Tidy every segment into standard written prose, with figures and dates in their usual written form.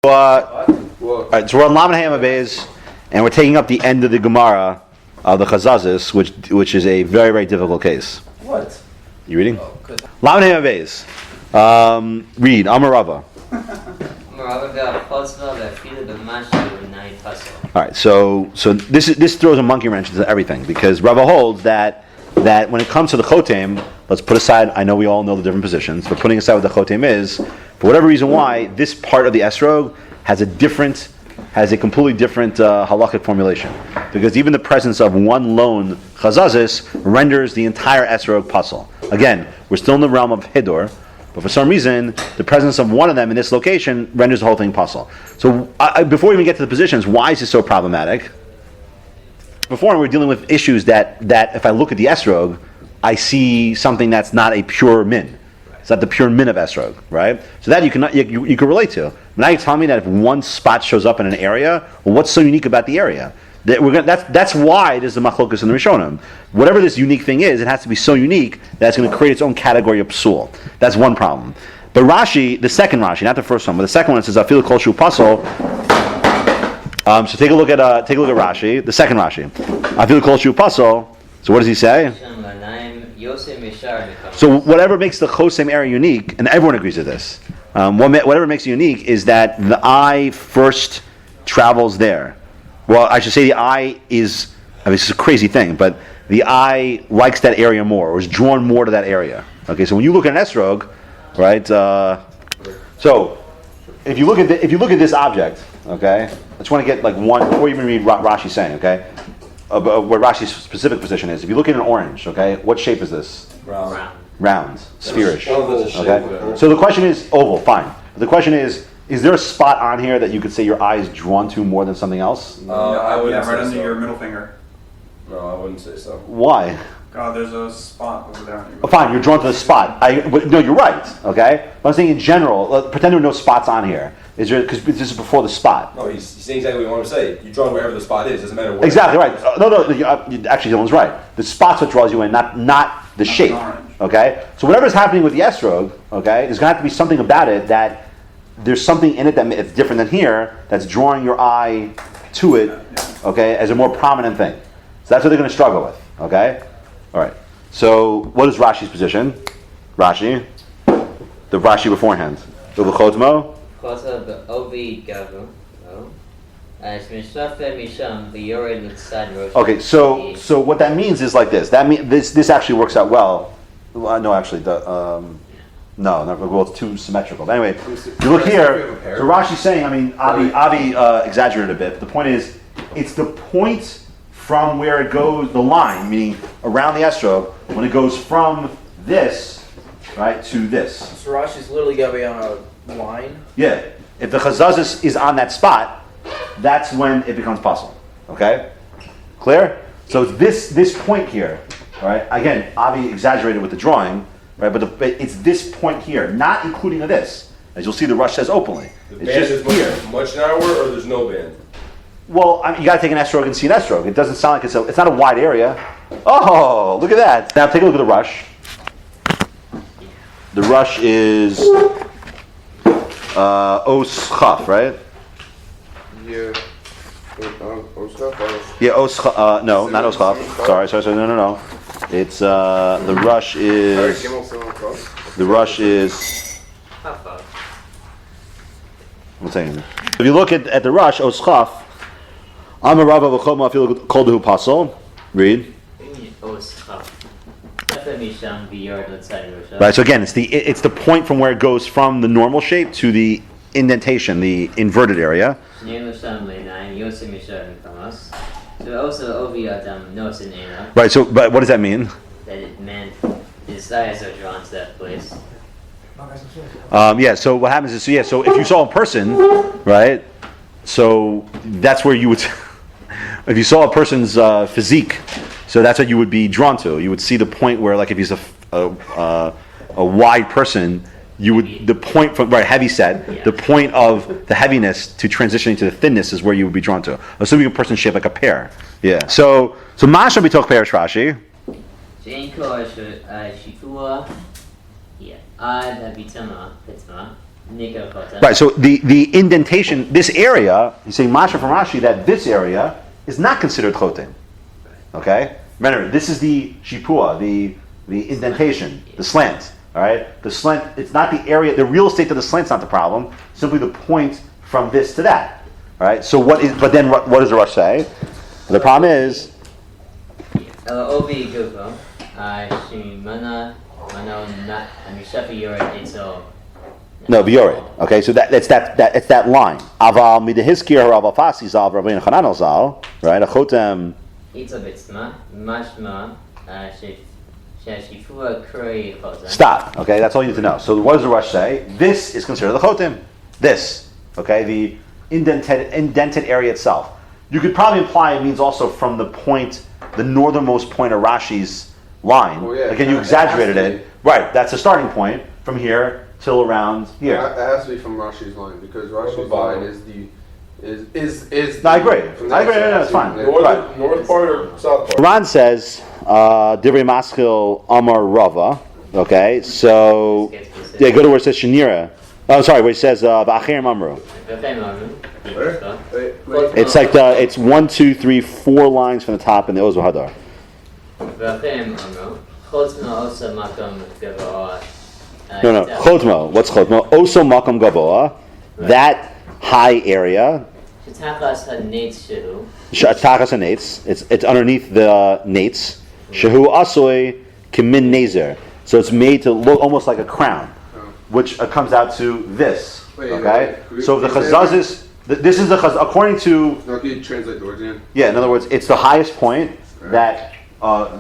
All right, so we're on Lamed Hayam Abayz, and we're taking up the end of the Gemara of the Chazazis, which is a very, very difficult case. What? You reading? Lamed Hayam Abayz. Read, Amar Rava. All right, so this throws a monkey wrench into everything, because Rava holds that when it comes to the Chotem, let's put aside, I know we all know the different positions, but putting aside what the Chotem is, for whatever reason why, this part of the esrog has a completely different halakhic formulation. Because even the presence of one lone chazazis renders the entire esrog pasul. Again, we're still in the realm of Hidor, but for some reason, the presence of one of them in this location renders the whole thing pasul. So before we even get to the positions, why is this so problematic? Before we were dealing with issues that if I look at the esrog, I see something that's not a pure min. It's not the pure min of esrog, right? So that you can relate to. Now you tell me that if one spot shows up in an area, well, what's so unique about the area? That's why there's the machlokus in the Rishonim. Whatever this unique thing is, it has to be so unique that it's going to create its own category of psul. That's one problem. But Rashi, the second Rashi, not the first one, but the second one says afilu kol shu pasol. So take a look at Rashi, the second Rashi. Afilu kol shu pasol. So what does he say? So whatever makes the Chosem area unique, and everyone agrees with this, whatever makes it unique is that the eye first travels there. Well, I should say the eye is, this is a crazy thing, but the eye likes that area more, or is drawn more to that area. Okay, so when you look at an esrog, right, so if you look at this object, okay, I just want to get like one, before you even read Rashi's saying, okay, where Rashi's specific position is. If you look at an orange, okay, what shape is this? Round, spherish. Okay. So the question is oval. Fine. But the question is there a spot on here that you could say your eye is drawn to more than something else? I wouldn't say right under so. your middle finger. No, I wouldn't say so. Why? God, there's a spot over there. Fine, you're drawn to the spot. No, you're right. Okay. But I'm saying in general, pretend there are no spots on here. Is there? Because this is before the spot. No, he's saying exactly what you want to say. You're drawn wherever the spot is. Doesn't matter where. Exactly right. Actually, Dylan's right. The spot's what draws you in, not the shape. Okay. So whatever's happening with the esrog, okay, there's going to have to be something about it that there's something in it that it's different than here that's drawing your eye to it, okay, as a more prominent thing. So that's what they're going to struggle with. Okay. All right. So what is Rashi's position? Rashi, the Rashi beforehand. The Chotmo. Okay, so what that means is like this. This actually works out well. No, actually, it's too symmetrical. But anyway, you look here. So Rashi's saying, Avi exaggerated a bit. But the point is, it's the point from where it goes, the line, meaning around the esrog, when it goes from this, right, to this. So Rashi's literally got to be on a line? Yeah. If the chazazis is on that spot, that's when it becomes pasul. Okay? Clear? So it's this point here, right? Again, Avi exaggerated with the drawing, right? But it's this point here, not including this. As you'll see, the Rush says openly. The it's band just is here. much narrower, or there's no band? Well, you got to take an esrog and see an esrog. It doesn't sound like it's not a wide area. Oh, look at that. Now take a look at the Rush. The Rush is Os Chaf, right? Yeah. Yeah, Os Chaf. No, not Os Chaf. Sorry. No. It's the Rush is. The Rush is. One second. If you look at the Rush, Os Chaf. Amar Rava v'chol ma'afil kol dehu pasol. Read. Right. So again, it's the point from where it goes from the normal shape to the indentation, the inverted area. Right. So, but what does that mean? That it meant his eyes are drawn to that place. Yeah. So what happens is, so if you saw a person, right? So that's where you would. If you saw a person's physique, so that's what you would be drawn to. You would see the point where, like, if he's a wide person, you would the point from heavy set. Yeah. The point of the heaviness to transitioning to the thinness is where you would be drawn to. Assuming a person's shaped like a pear. Yeah. So Masha b'toch perish Rashi. Nika Chotem. Right. So the indentation, this area, he's saying Masha from Rashi that this area is not considered chotem. Okay. Remember, this is the shipua, the indentation, the slant. All right. The slant. It's not the area. The real estate of the slant's not the problem. Simply the point from this to that. All right. So what is? But then what does the Rush say? The problem is. Obi Gubo, Shimana, Mano, Mishafi Yored, Itzel. No, Biorid. Okay, so it's that line. Aval midehiskir harav afasi zal rabbeinu Chanan zal. Right, a chotem. Itzel Bitzma, Mashma, Shashifua Kuri Chotem. Stop. Okay, that's all you need to know. So what does the Rush say? This is considered the chotem. This. Okay, the indented area itself. You could probably imply it means also from the point, the northernmost point of Rashi's line. Oh, yeah. Again, you exaggerated it. Right, that's the starting point from here till around here. It has to be from Rashi's line because Rashi's line is the is. No, I agree. from I agree. there, so No, it's fine. there. North part or south part? Ron says, Divrei Maskil Amar Rava. Okay, so yeah, go to where it says Shanira. Oh, sorry, where it says V'achirim Amru. It's like it's 1, 2, 3, 4 lines from the top in the Oz Hadar. No, Chodmo. What's Chodmo? Oso Makam Gaboa. That high area. Tachas HaNetz. It's underneath the Nates. Shehu Asoy Kimin Nezer. So it's made to look almost like a crown, which comes out to this. Okay? So the Chazazis, this is the Chaz, according to. No, can you translate the words again? Yeah, in other words, it's the highest point that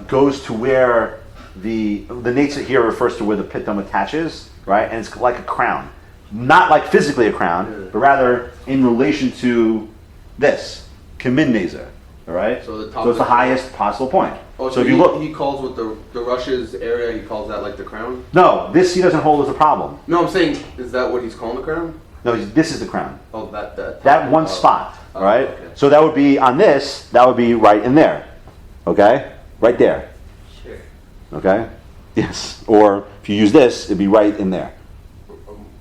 goes to where the Nates here refers to where the pitum attaches, right? And it's like a crown. Not like physically a crown, but rather in relation to this. Kimin Nezer. All right? So the top it's the highest possible point. Oh, so if you look. He calls what the Russia's area, he calls that like the crown? No, this he doesn't hold as a problem. No, I'm saying, is that what he's calling the crown? No, this is the crown. Oh, that. That one spot, Oh, right? okay. So that would be on this, that would be right in there. Okay? Right there. Sure. Okay? Yes. Or if you use this, it'd be right in there.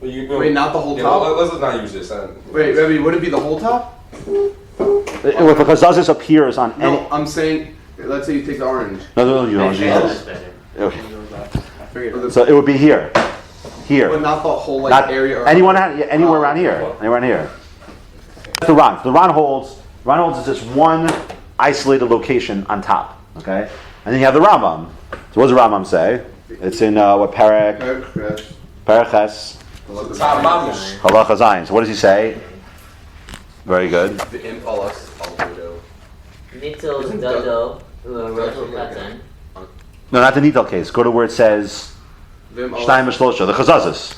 Wait, not the whole top? Let's not use this. Wait, Rebbe, would it be the whole top? If the chazazis appears on any. No, I'm saying, let's say you take the orange. No, you don't. That's better. Okay. I figured. So it would be here. Here. But not the whole like Not area. anywhere around here. Anywhere around here. That's the Ron. The Ron holds is just one isolated location on top. Okay? And then you have the Rambam. So what does the Rambam say? It's in what Perek? Pereches. Top mamish. Halacha Zayin. So what does he say? Very good. Nitzel Dodo, Rosh Chotem. No, not the Nidal case. Go to where it says Shnayim Mishlosha, the Chazazis.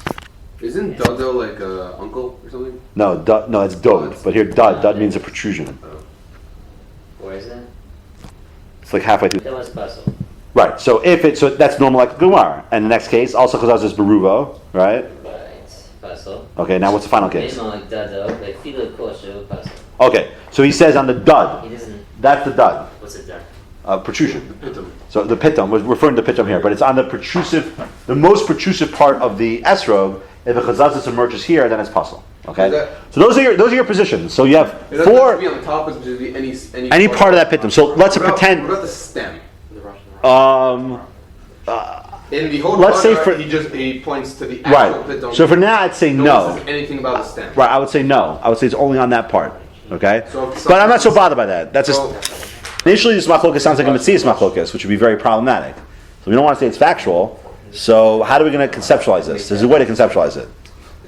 Isn't Dodo like uncle or something? No, it's Dod. But here, Dod means a protrusion. Where is it? It's like halfway through. That was puzzle. Right. So that's normal like Gumar. And the next case, also Chazazis Beruvo, right? Right. Puzzle. Okay. Now what's the final case? Name like Dodo, like Filo Kosher puzzle. Okay. So he says on the Dud. He doesn't. That's the Dud. What's it done? Protrusion. So the pitum, we're referring to pitum here, but it's on the the most protrusive part of the esrog. If a chazazis emerges here, then it's puzzle. Okay. So those are your positions. So you have It doesn't have four to be on the top, it can just be any part of that pitum. So let's What about pretend. the stem? In the whole Let's say he points to the actual Right. pitum. So for now, I'd say No no. one says anything about the stem. Right. I would say no. I would say it's only on that part. Okay. So if But I'm not so bothered by that. That's just. So, Initially, this machlokas sounds like a Metzias machlokas, which would be very problematic. So we don't want to say it's factual. So how are we going to conceptualize this? There's a way to conceptualize it.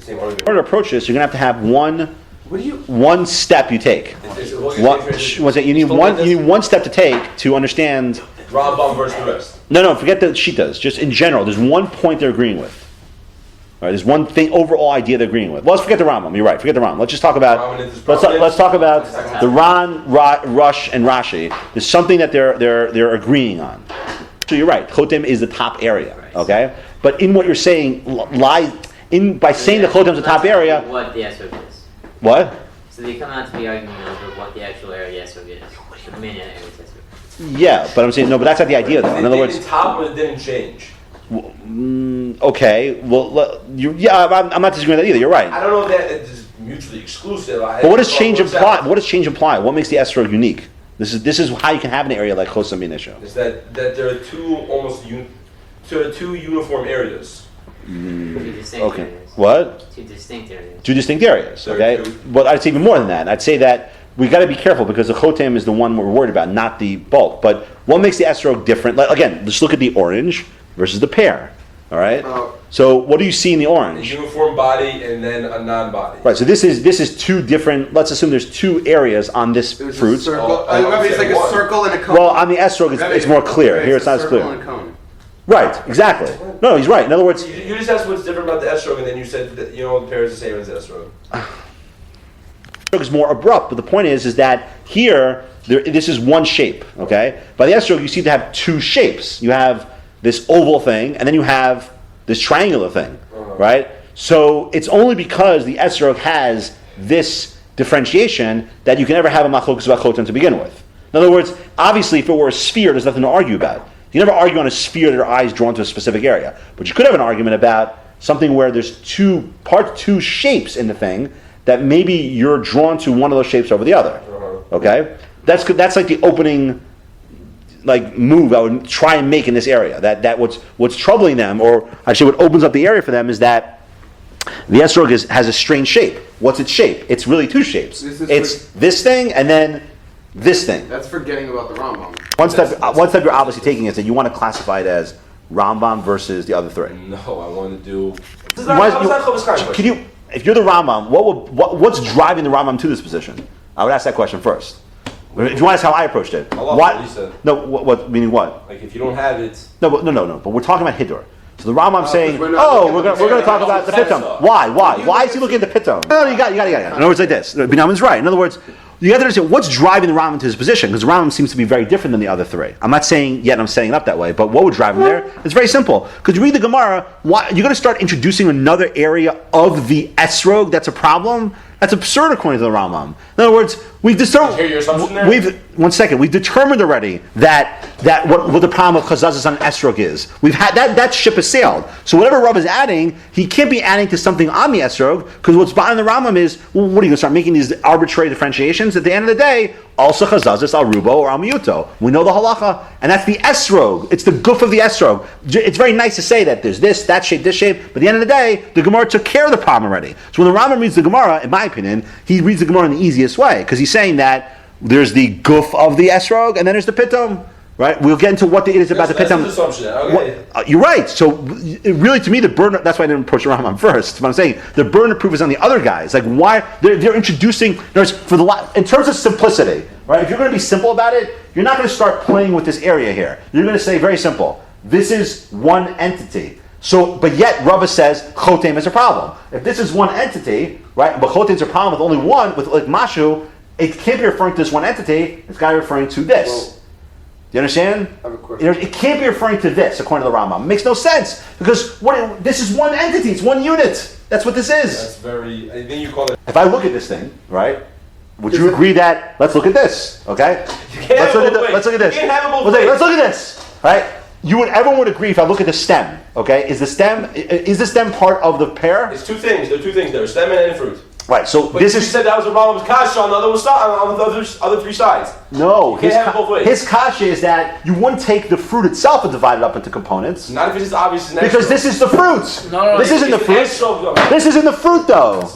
In order to approach this, you're going to have one step you take. You need one step to take to understand. Rambam versus the rest. No, forget the shitas. Just in general, there's one point they're agreeing with. Right, there's one thing, overall idea they're agreeing with. Well, let's forget the Rambam. You're right. Forget the Rambam. Let's just talk about. Let's talk about the Ran, Rush, and Rashi. There's something that they're agreeing on. So you're right. Chotem is the top area. Okay, but in what you're saying lies in by saying the Chotem's the top area. What the esrog is. What? So they come out to be arguing over what the actual area esrog is. The main area esrog. Yeah, but I'm saying no. But that's not the idea, though. In other words, top, but it didn't change. Okay, well, I'm not disagreeing with that either. You're right. I don't know if that is mutually exclusive. But what does change imply? What does change imply? What makes the esrog unique? This is how you can have an area like Chotem Minisho. Is that there are two uniform areas. Two distinct Okay. areas. What? Two distinct areas. Two distinct areas. Okay. There are two. But I'd say even more than that. I'd say that we got to be careful because the Chotem is the one we're worried about, not the bulk. But what makes the esrog different? Like, again, let's look at the orange versus the pear. All right. So what do you see in the A orange? uniform body and then a non-body. Right. So this is two different. Let's assume there's two areas on this There's fruit. a circle. Oh, I would It's say like a one. circle and a cone. Well, on the esrog, it's more clear. Here, it's not as circle clear. and a cone. Right. Exactly. No, he's right. In other words, You just asked what's different about the estrog, and then you said that the pear is the same as the estrog. esrog is more abrupt. But the point is that here, this is one shape. Okay. By the esrog, you seem to have two shapes. You have this oval thing, and then you have this triangular thing. Right. So it's only because the esrog has this differentiation that you can ever have a machlokus about chotem to begin with. In other words, obviously, if it were a sphere, there's nothing to argue about. You never argue on a sphere that are eyes drawn to a specific area. But you could have an argument about something where there's two shapes in the thing that maybe you're drawn to one of those shapes over the other. Okay, that's like the opening move I would try and make in this area. That what's troubling them, or actually what opens up the area for them, is that the esrog has a strange shape. What's its shape? It's really two shapes. It's this thing and then this thing. That's forgetting about the Rambam. One step you're obviously taking is that you want to classify it as Rambam versus the other three. No, I want to do. Can you, if you're the Rambam, what's driving the Rambam to this position? I would ask that question first. If you want to ask how I approached it, Allah, what you said. No, what meaning what? Like if you don't have it. No. But we're talking about Hidur. So the Rambam's saying, we're not we're going to talk about the Pitom. Why? Why is he looking at the Pitom? No, you got it. In other words, like this. Binyamin's right. In other words, you have to understand what's driving the Rambam to his position, because the Rambam seems to be very different than the other three. I'm not saying yet I'm setting it up that way, but what would drive him there? It's very simple. Because you read the Gemara, you're going to start introducing another area of the esrog that's a problem. That's absurd according to the Rambam. In other words, we've determined. Hear your assumption there? We've determined already that what the problem of chazazas on esrog is. We've had that ship has sailed. So whatever Rav is adding, he can't be adding to something on the esrog, because what's behind the Rambam is, well, what are you going to start making these arbitrary differentiations? At the end of the day, also chazazas al rubo or al miyuto. We know the halacha, and that's the esrog. It's the goof of the esrog. It's very nice to say that there's this shape, but at the end of the day, the Gemara took care of the problem already. So when the Rambam reads the Gemara, in my opinion, he reads the Gemara in the easiest way, because he's saying that there's the goof of the esrog, and then there's the pitom. Right? We'll get into what it is about the That's pitom. his assumption. Okay. You're right. So really, to me, the burden. That's why I didn't approach the Rambam first. But I'm saying the burden of proof is on the other guys. Like why they're introducing. In terms of simplicity, right? If you're going to be simple about it, you're not going to start playing with this area here. You're going to say very simple. This is one entity. So, but yet Rava says Chotem is a problem. If this is one entity, right? But Chotem is a problem with only one, with like Mashu, it can't be referring to this one entity. It's got to be referring to this. Well, do you understand? I have a question. It can't be referring to this, according to the Rambam. It makes no sense, because this is one entity, it's one unit. That's what this is. That's very. I think you call it. If I look at this thing, right, would you agree that, let's look at this, okay? Let's look at this. You can't have it both Let's look at this, right? Everyone would agree if I look at the stem, okay? Is the stem part of the pear? It's two things. There are two things there: stem and fruit. Right, so But this you is... said that was the Rambam's kasha on the other three sides. No, can't have it both ways. his kasha is that you wouldn't take the fruit itself and divide it up into components. Not if it's just obvious. It's Because this is the fruit. No, This isn't the fruit. This isn't the fruit, though.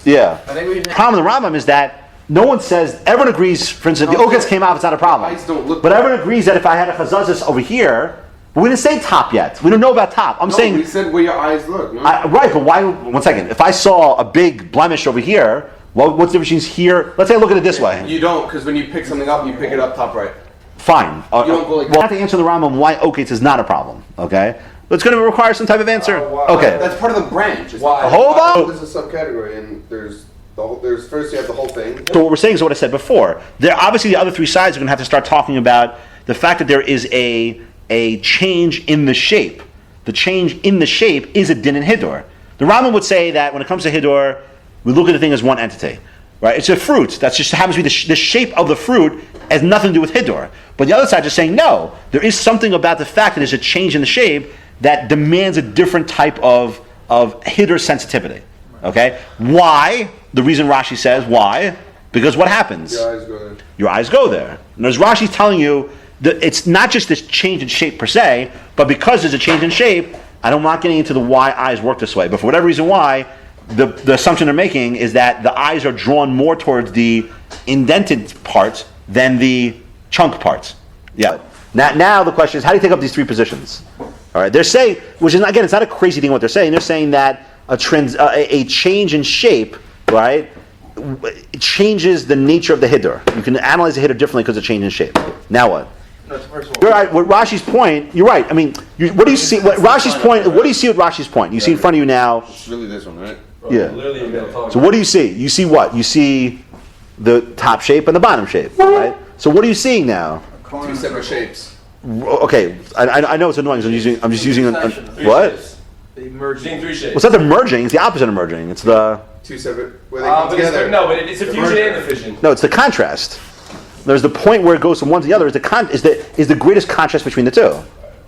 Yeah. I think we The problem with the Rambam is that no one says, everyone agrees, for instance, the Oketz came out, it's not a problem. Eyes don't look But right. everyone agrees that if I had a chazazis over here, but we didn't say top yet. We don't know about top. I'm No, saying, we said where your eyes look. No? right, but why, one second, if I saw a big blemish over here, what's the difference between here? Let's say I look at it this way. You don't, because when you pick something up, you pick it up top right. Fine. You don't go like well, I have to answer the Rambam why Oketz is not a problem, okay? But it's going to require some type of answer. Why? Okay. That's part of the branch. It's Why? Hold on. There's a subcategory, and there's first you have the whole thing. So what we're saying is what I said before. Obviously, the other three sides are going to have to start talking about the fact that there is a change in the shape. The change in the shape is a din in Hidur. The Rambam would say that when it comes to Hidur, we look at the thing as one entity. Right? It's a fruit. That just happens to be the shape of the fruit has nothing to do with Hidur. But the other side is saying, no, there is something about the fact that there's a change in the shape that demands a different type of hitter sensitivity. Okay? Why? The reason Rashi says why? Because what happens? Your eyes go there. Your eyes go there. And as Rashi's telling you, that it's not just this change in shape per se, but because there's a change in shape, I'm not getting into the why eyes work this way, but for whatever reason why, the assumption they're making is that the eyes are drawn more towards the indented parts than the chunk parts. Yeah. Now the question is, how do you take up these three positions? All right. They're saying, which is again, it's not a crazy thing what they're saying. They're saying that a change in shape, right, it changes the nature of the hitter. You can analyze the hitter differently because of change in shape. Now what? No, it's the first one. You're right. What Rashi's point? You're right. I mean, what do you see? What Rashi's point? What do you see with Rashi's point? You see in front of you now. It's really this one, right? Yeah. Literally, you're gonna talk. So what do you see? You see what? You see the top shape and the bottom shape, right? So what are you seeing now? Two separate shapes. Okay, I know it's annoying. So I'm just using what? They merge. Seeing three shapes. Well, it's not the merging. It's the opposite of merging. It's the Two separate. Where they come But together. it's a fusion and the fission. no. It's the contrast. There's the point where it goes from one to the other. Is the greatest contrast between the two?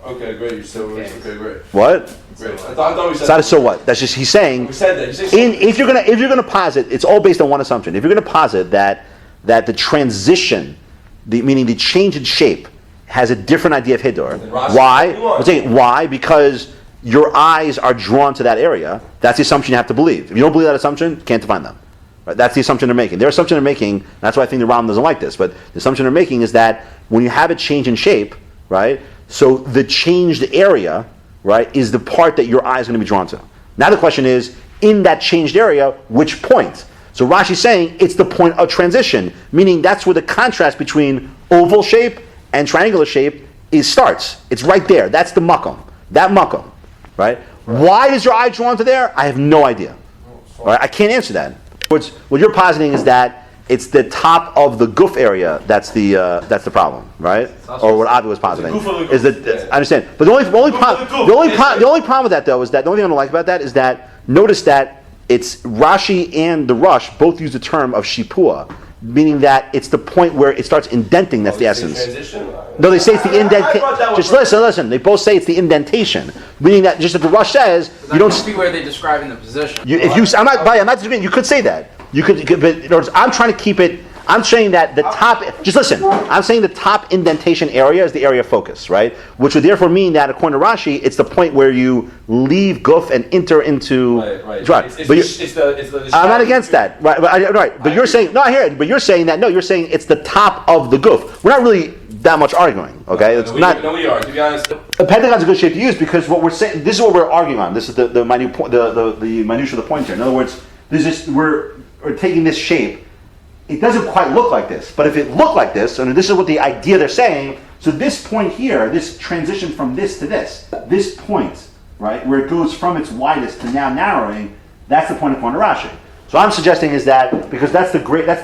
Okay, great. So okay, great. What? Great. I thought we It's said. not a so what. That's just he's saying. We said that. You said If you're gonna posit, it's all based on one assumption. If you're gonna posit that the transition, meaning the change in shape, has a different idea of Hiddur. Then Rashi- Why? Come on. I'm saying why? Because your eyes are drawn to that area. That's the assumption you have to believe. If you don't believe that assumption, you can't define them. Right? That's the assumption they're making. Their assumption they're making. That's why I think the Ram doesn't like this. But the assumption they're making is that when you have a change in shape, right? So the changed area, right, is the part that your eye is going to be drawn to. Now the question is, in that changed area, which point? So Rashi's saying it's the point of transition, meaning that's where the contrast between oval shape and triangular shape starts. It's right there. That's the makom. That makom, right? Why is your eye drawn to there? I have no idea. All right? I can't answer that. What you're positing is that it's the top of the goof area that's the problem, right? Or what Avi was positing goof of the is goof, that yeah. I understand. But the only problem with that though is that the only thing I don't like about that is that notice that it's Rashi and the Rush both use the term of shipua, meaning that it's the point where it starts indenting. That's the essence. Transition? No, they say it's the I brought that indentation. one Just first. listen. They both say it's the indentation, meaning that just as the Rush says, you don't. see where they describe in the position. I'm not disagreeing. You could say that. You could, but in other words, I'm trying to keep it. I'm saying that the top. Just listen. I'm saying the top indentation area is the area of focus, right? Which would therefore mean that, according to Rashi, it's the point where you leave guf and enter into. Right. It's I'm not against that, right? But you're saying no. I hear it. But you're saying that no. You're saying it's the top of the guf. We're not really that much arguing. Okay, it's not. No, we are. To be honest. The pentagon's a good shape to use because what we're saying. This is what we're arguing on. This is the minute point. The minutia of the point here. In other words, we're taking this shape. It doesn't quite look like this, but if it looked like this, and this is what the idea they're saying. So this point here, this transition from this to this point, right, where it goes from its widest to now narrowing, that's the point of Rashi. So I'm suggesting is that because that's the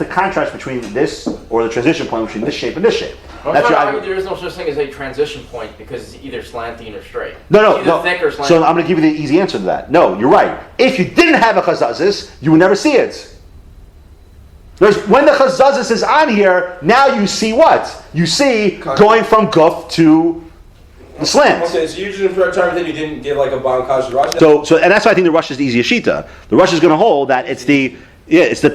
contrast between this or the transition point between this shape and this shape. That's your argument. There is no such thing as a transition point because it's either slanting or straight. No. It's either thick or slanting. So I'm going to give you the easy answer to that. No, you're right. If you didn't have a chazazis, you would never see it. When the chazazis is on here, now you see what? You see going from guf to the slant. Okay, so you just everything you didn't give like a bomb kash rush. So and that's why I think the rush is the easiest shita. The rush is going to hold that it's the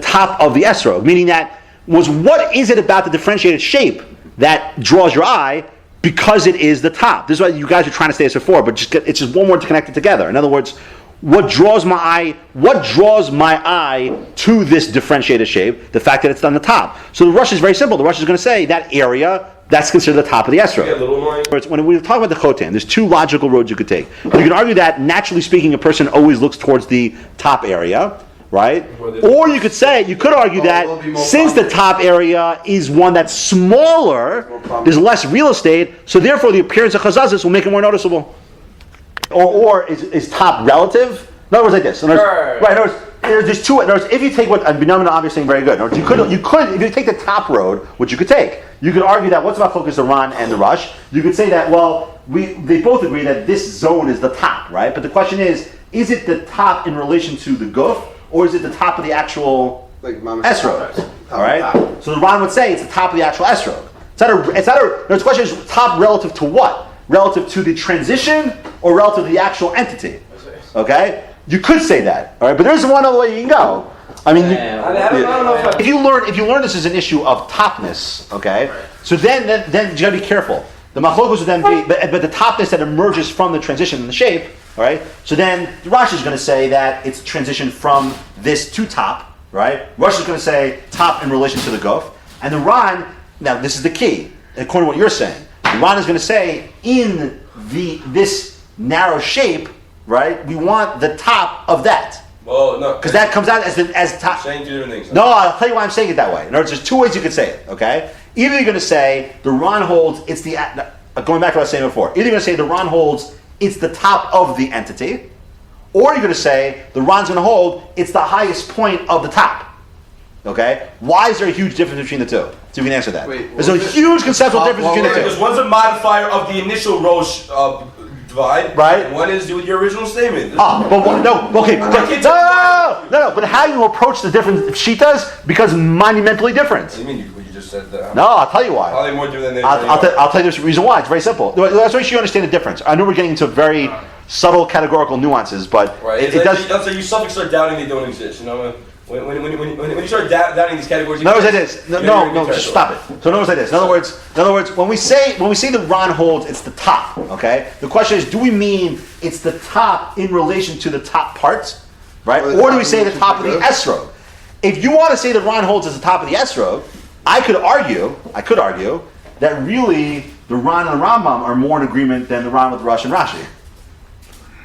top of the esrog, meaning that what is it about the differentiated shape that draws your eye? Because it is the top. This is why you guys are trying to stay this before, but it's just one word to connect it together. In other words, what draws my eye to this differentiated shape? The fact that it's on the top. So the rush is very simple. The rush is going to say that area that's considered the top of the esrog. Yeah, a little annoying. When we talk about the chotem, there's two logical roads you could take. You can argue that naturally speaking, a person always looks towards the top area, right? Or you could argue that since the top area is one that's smaller, there's less real estate, so therefore the appearance of chazazis will make it more noticeable. Or is top relative? In other words, like this. In other words, right. In other words, there's two. In other words, if you take what Binyamin obviously saying very good. In other words, you could if you take the top road, which you could take, you could argue that what's about focus the Ran and the Rush. You could say that they both agree that this zone is the top, right? But the question is it the top in relation to the guf, or is it the top of the actual esrog? All right. So the Ran would say it's the top of the actual esrog. The question is top relative to what? Relative to the transition or relative to the actual entity. Okay? You could say that, all right? But there's one other way you can go. I mean, I don't know if I... if you learn this is an issue of topness, okay? So then you gotta be careful. The machlokes would then be, but the topness that emerges from the transition in the shape, all right? So then Rashi is going to say that it's transition from this to top, right? Rashi is going to say top in relation to the guf, and the Ran. Now this is the key, according to what you're saying. The Ran is going to say in this narrow shape, right? We want the top of that. Well, no. Because that comes out as top. Saying two different things. No, I'll tell you why I'm saying it that way. In other words, there's two ways you could say it, okay? Either you're going to say the Ran holds, it's the, going back to what I was saying before, either you're going to say the Ran holds, it's the top of the entity, or you're going to say the Ran's going to hold, it's the highest point of the top, okay? Why is there a huge difference between the two? So you can answer that. There's a huge conceptual difference between the Because two. one's a modifier of the initial Rosh divide, Right. and one is to do with your original statement. But no, but how you approach the different shitas becomes monumentally different. What do you mean? You just said that. No, I'll tell you why. Probably more different than I'll tell you the reason why. It's very simple. That's why you understand the difference. I know we're getting into very subtle categorical nuances, but Right. it does. That's like you suffix start doubting they don't exist. You know, when you start doubting these categories. In other words, like this. No, just stop it. So in other words, like this. In other words, when we say the Ran holds, it's the top. Okay. The question is, do we mean it's the top in relation to the top parts, right? Or do we say the top of the esrog? If you want to say the Ran holds as the top of the esrog, I could argue that really the Ran and the Rambam are more in agreement than the Ran with Rosh and Rashi.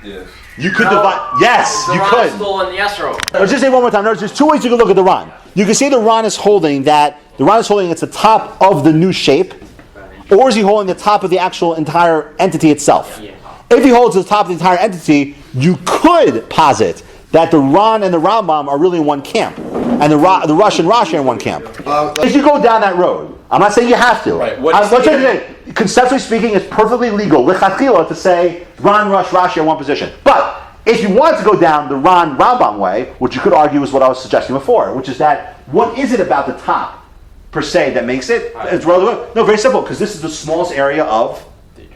Yes. You could divide. Yes, you could. Still in the esrog. Let's just say it one more time. There's two ways you can look at the Ran. You can say the Ran is holding that it's the top of the new shape, or is he holding the top of the actual entire entity itself? Yeah. If he holds the top of the entire entity, you could posit that the Ran and the Rambam are really in one camp, and the Rosh and Rashi are in one camp. If you go down that road, I'm not saying you have to. Right. Conceptually speaking, it's perfectly legal, lichatchila, to say Ran, Rosh, Rashi are in one position. But if you wanted to go down the Ran Rambam way, which you could argue is what I was suggesting before, which is that what is it about the top per se that makes it? It's relevant. No, very simple, because this is the smallest area of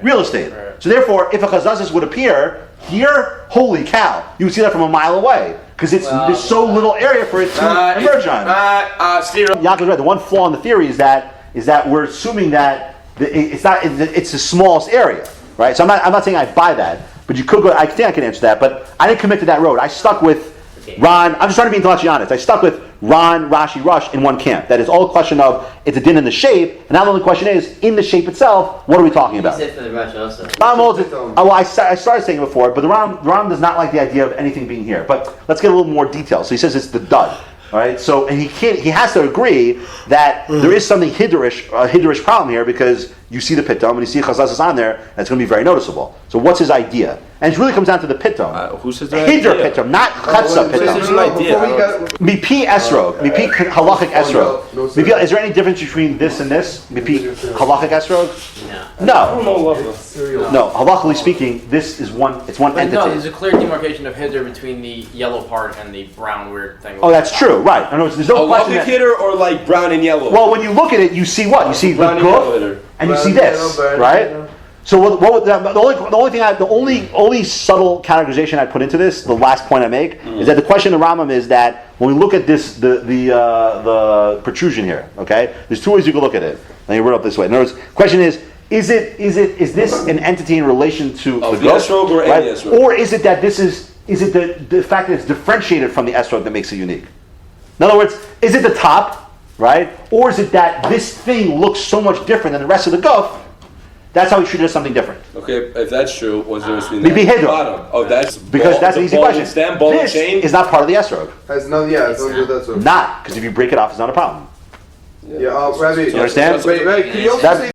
real estate. So therefore, if a chazazis would appear here, holy cow, you would see that from a mile away, because there's so little area for it to emerge on. Yaakov's right. The one flaw in the theory is that we're assuming that it's the smallest area, right? So I'm not saying I buy that, but you could go. I think I can answer that, but I didn't commit to that road. I stuck with Ran. I'm just trying to be intellectually honest. I stuck with Ran, Rashi, Rush in one camp. That is all a question of it's a din in the shape, and now the only question is in the shape itself. What are we talking about? You said for the Rush also. Ram holds it. Well, I started saying it before, but the Ram does not like the idea of anything being here. But let's get a little more detail. So he says it's the dud. All right, so and he has to agree that there is something hidurish problem here, because you see the pitom and you see chazazas on there, that's going to be very noticeable. So what's his idea? And it really comes down to the pitom. Who says Hidur pitom, not chatza pitom. Mipi esrog, mipi halachic esrog. Is there any difference between this and this? Mipi halachic esrog? No. No. Halachically speaking, this is one. It's one But entity. no, there's a clear demarcation of hider between the yellow part and the brown weird thing. Oh, that's true. Right. I know there's no question. A hitter or like brown and yellow? Well, when you look at it, you see what? You see the Brown and yellow goof, hitter. and you see this, right? So the only subtle categorization I put into this, the last point I make, is that the question of Rambam is that when we look at this, the protrusion here, okay? There's two ways you can look at it. Let me word it up this way. In other words, the question is this an entity in relation to the goof, esrog or right? any esrog? Or is it that this is it the fact that it's differentiated from the esrog that makes it unique? In other words, is it the top, right? Or is it that this thing looks so much different than the rest of the goof? That's how we treat it as something different. Okay, if that's true, what's the difference Maybe between that and hidur. the bottom? Oh, that's Because that's an easy question. Stem, ball and This chain? is not part of the esrog. That's Not, because if you break it off, it's not a problem. Yeah, Rabbi. You understand? Wait, can you also That- say